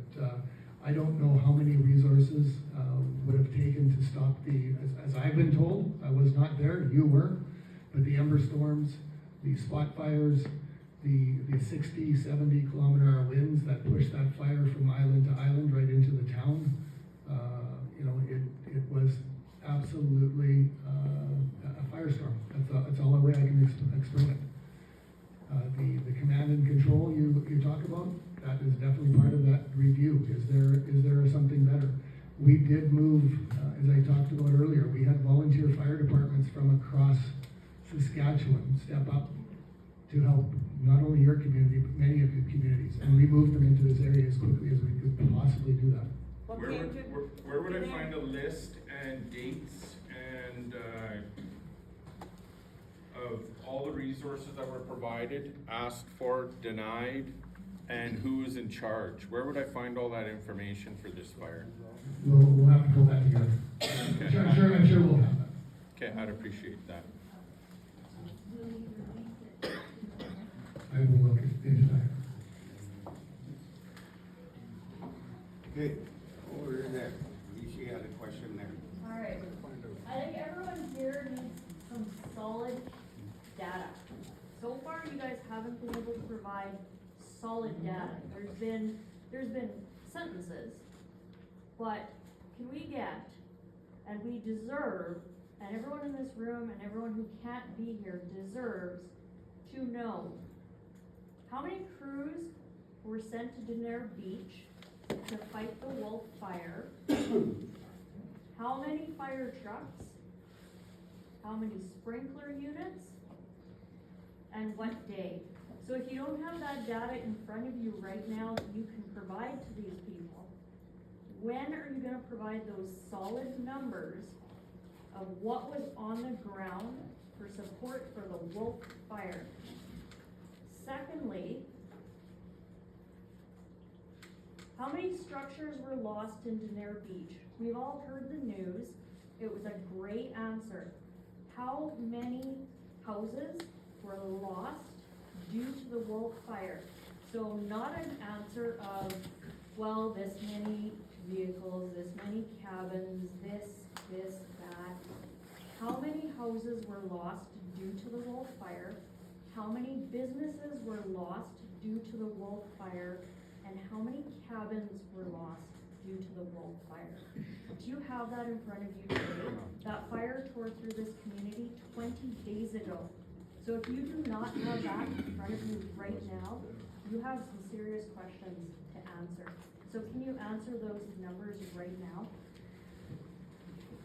I don't know how many resources would have taken to stop as I've been told, I was not there, you were, but the ember storms, the spot fires, the 60, 70 kilometer-hour winds that pushed that fire from island to island right into the town. You know, it was absolutely a firestorm. That's all the way I can explain it. The command and control you talk about, that is definitely part of that review. Is there something better? We did move, as I talked about earlier, we had volunteer fire departments from across Saskatchewan step up to help not only your community, but many of your communities. And we moved them into this area as quickly as we could possibly do that. Where would I find a list and dates and of all the resources that were provided, asked for, denied, and who is in charge? Where would I find all that information for this fire? We'll have to pull that together. Okay. I'm sure we'll have that. Okay, I'd appreciate that. I will look into that. Okay, over there. She had a question there. All right, I think everyone here needs some solid data. So far, you guys haven't been able to provide solid data. There's been sentences, but can we get, and we deserve, and everyone in this room and everyone who can't be here deserves to know how many crews were sent to Denair Beach to fight the Wolf Fire? How many fire trucks? How many sprinkler units? And what day? So if you don't have that data in front of you right now that you can provide to these people, when are you gonna provide those solid numbers of what was on the ground for support for the Wolf Fire? Secondly, how many structures were lost in Danair Beach? We've all heard the news. It was a great answer. How many houses were lost due to the Wolf Fire? So not an answer of, well, this many vehicles, this many cabins, this, that. How many houses were lost due to the Wolf Fire? How many businesses were lost due to the Wolf Fire? And how many cabins were lost due to the Wolf Fire? Do you have that in front of you today? That fire tore through this community 20 days ago. So if you do not have that in front of you right now, you have some serious questions to answer. So can you answer those numbers right now?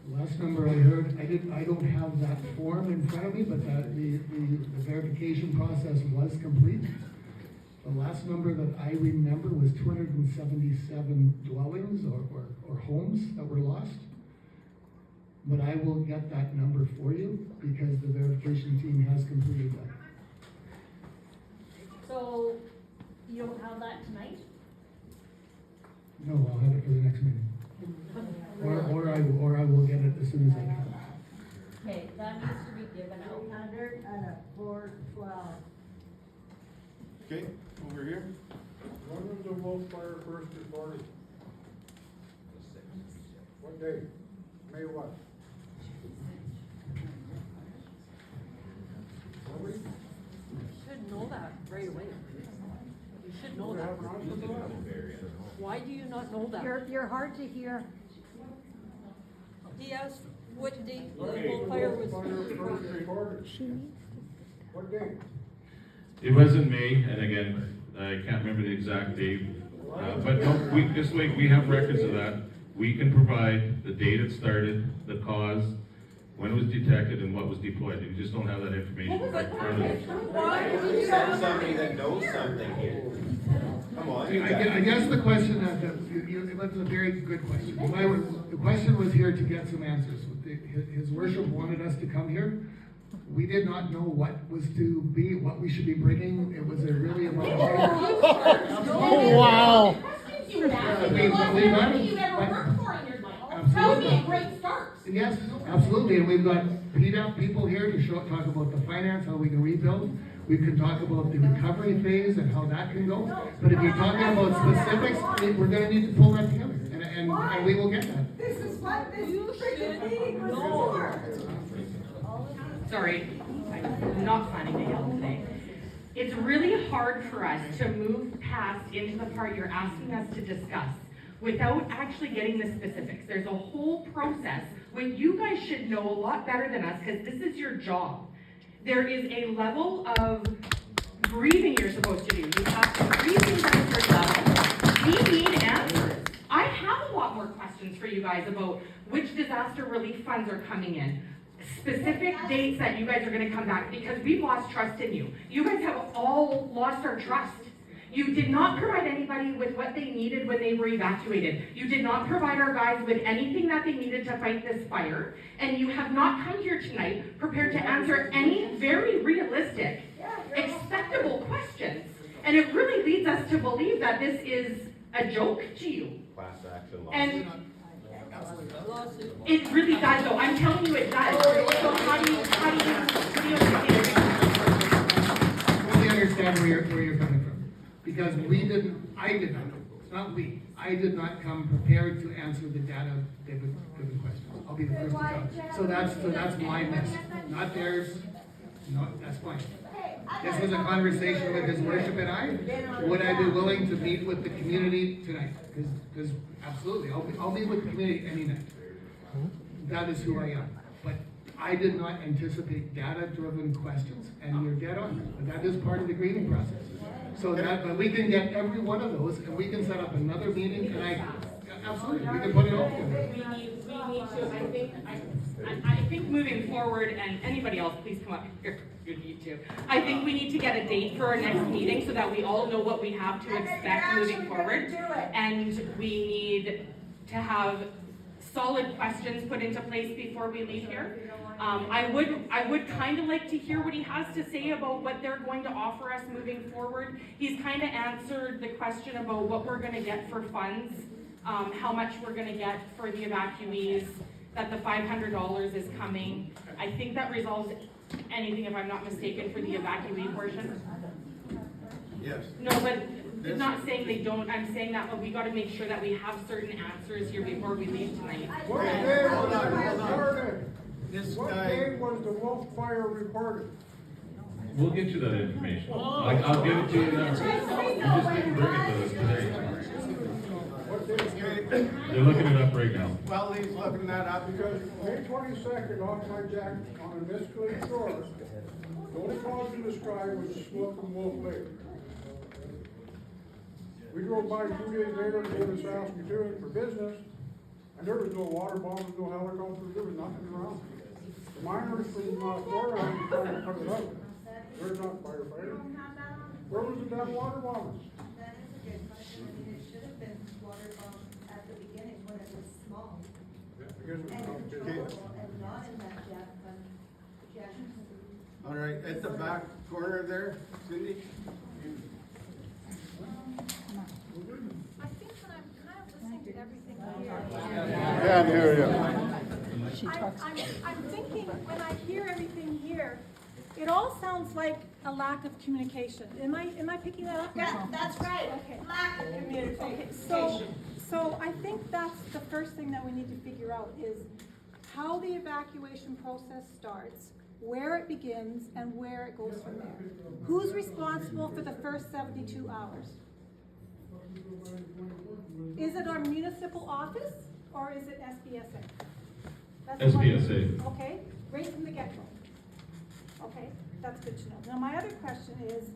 Last number I heard, I don't have that form in front of me, but that the verification process was complete. The last number that I remember was 277 dwellings or homes that were lost. But I will get that number for you because the verification team has completed that. So you don't have that tonight? No, I'll have it for the next meeting. Or I will get it as soon as I can. Okay, that needs to be given out. 300 and a 412. Okay, over here. When was the Wolf Fire first reported? What day? May what? Should know that right away. You should know that. Why do you not know that? You're hard to hear. He asked what date the whole fire was. First reported. What day? It was in May, and again, I can't remember the exact date. But no, this way, we have records of that. We can provide the date it started, the cause, when it was detected, and what was deployed. We just don't have that information right in front of us. Send somebody that knows something here. Come on, you guys. I guess the question that's a very good question. The question was here to get some answers. His worship wanted us to come here. We did not know what was to be, what we should be bringing. It was a really about. Oh, wow. You never worked for in your life. That would be a great start. Yes, absolutely, and we've got PDAP people here to talk about the finance, how we can rebuild. We can talk about the recovery phase and how that can go. But if you're talking about specifics, we're gonna need to pull that together, and we will get that. This is what this freaking meeting was for. Sorry, I'm not planning to yell today. It's really hard for us to move past into the part you're asking us to discuss without actually getting the specifics. There's a whole process. What you guys should know a lot better than us, because this is your job. There is a level of grieving you're supposed to do. You have to grieve things at a certain level. We need answers. I have a lot more questions for you guys about which disaster relief funds are coming in, specific dates that you guys are going to come back, because we've lost trust in you. You guys have all lost our trust. You did not provide anybody with what they needed when they were evacuated. You did not provide our guys with anything that they needed to fight this fire. And you have not come here tonight prepared to answer any very realistic, expectable questions. And it really leads us to believe that this is a joke to you. Class action law. And it really does, though. I'm telling you, it does. So how do you understand? Totally understand where you're coming from. Because I did not, it's not we, I did not come prepared to answer the data-driven questions. I'll be the first to tell. So that's my mess, not theirs. No, that's fine. This was a conversation with His Worship and I. Would I be willing to meet with the community tonight? Because absolutely, I'll meet with the community any night. That is who I am. But I did not anticipate data-driven questions, and you're dead on. But that is part of the grieving process. So but we can get every one of those, and we can set up another meeting, and absolutely, we can put it all together. We need to, I think moving forward, and anybody else, please come up here, you need to. I think we need to get a date for our next meeting so that we all know what we have to expect moving forward. And we need to have solid questions put into place before we leave here. I would kind of like to hear what he has to say about what they're going to offer us moving forward. He's kind of answered the question about what we're going to get for funds, how much we're going to get for the evacuees, that the $500 is coming. I think that resolves anything, if I'm not mistaken, for the evacuee portion. Yes. No, but it's not saying they don't. I'm saying that we got to make sure that we have certain answers here before we leave tonight. What day was it reported? This What guy- day was the Wolf fire reported? We'll get you that information. I'll give it to you now. You just didn't bring it to us today. They're looking it up right now. Well, he's looking that up Because May 22nd, off my jack on a misclave shore, the only cause in the sky was smoke from Wolf Lake. We drove by 2 days later to go to Saskatoon for business, and there was no water bombs, no helicopters, there was nothing around. The miners from Florida were trying to cut it out. They're not firefighters. Where was the damn water bombs? That is a good question. I mean, it should have been water bombs at the beginning when it was small and controllable and not in that jet, but jet. All right, at the back corner there, Cindy? I think when I'm kind of listening to everything here. Yeah, there you I'm thinking, when I hear everything here, it all sounds like a lack of communication. Am I picking that up? Yeah, that's right. Okay. Lack of communication. Okay, so I think that's the first thing that we need to figure out is how the evacuation process starts, where it begins, and where it goes from there. Who's responsible for the first 72 hours? Is it our municipal office or is it SPSA? That's one- SPSA. Okay, right from the get-go. Okay, that's good to know. Now, my other question is,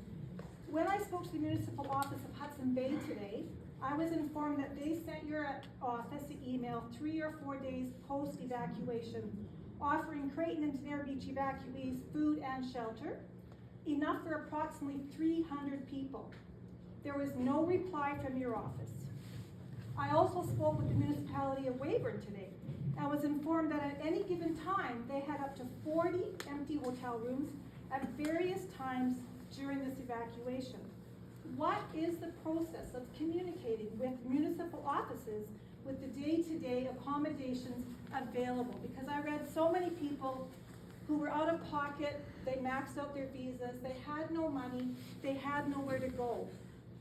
when I spoke to the municipal office of Hudson Bay today, I was informed that they sent your office an email 3 or 4 days post-evacuation, offering Creighton and Tenere Beach evacuees food and shelter, enough for approximately 300 people. There was no reply from your office. I also spoke with the municipality of Weyburn today and was informed that at any given time, they had up to 40 empty hotel rooms at various times during this evacuation. What is the process of communicating with municipal offices with the day-to-day accommodations available? Because I read so many people who were out of pocket, they maxed out their visas, they had no money, they had nowhere to go.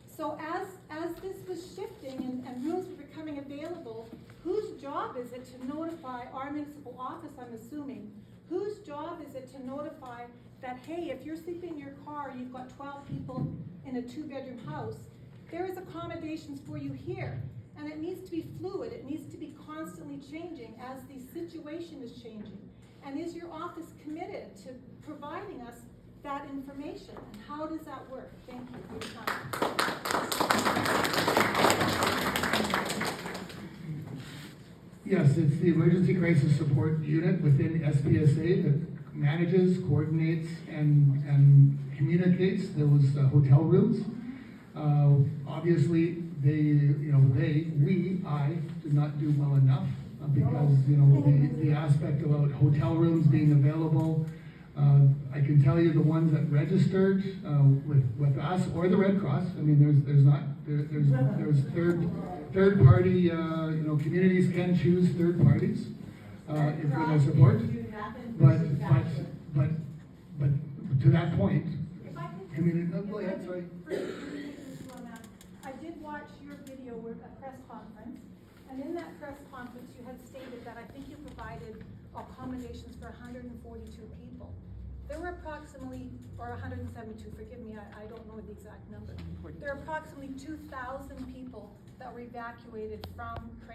So as this was shifting and rooms were becoming available, whose job is it to notify our municipal office, I'm assuming? Whose job is it to notify that, hey, if you're sleeping in your car, you've got 12 people in a 2-bedroom house, there is accommodations for you here. And it needs to be fluid, it needs to be constantly changing as the situation is changing. And is your office committed to providing us that information? And how does that work? Thank you for your time. Yes, it's the Emergency Crisis Support Unit within SPSA that manages, coordinates, and communicates those hotel rooms. Obviously, I did not do well enough because, the aspect about hotel rooms being available. I can tell you the ones that registered with us or the Red Cross. I mean, there's third party. Communities can choose third parties if they're going to support. But to that point, community. No, go ahead. Sorry. I did watch your video with a press conference, and in that press conference, you had stated that I think you provided accommodations for 142 people. There were approximately, or 172, forgive me, I don't know the exact number. There are approximately 2,000 people that were evacuated from Creighton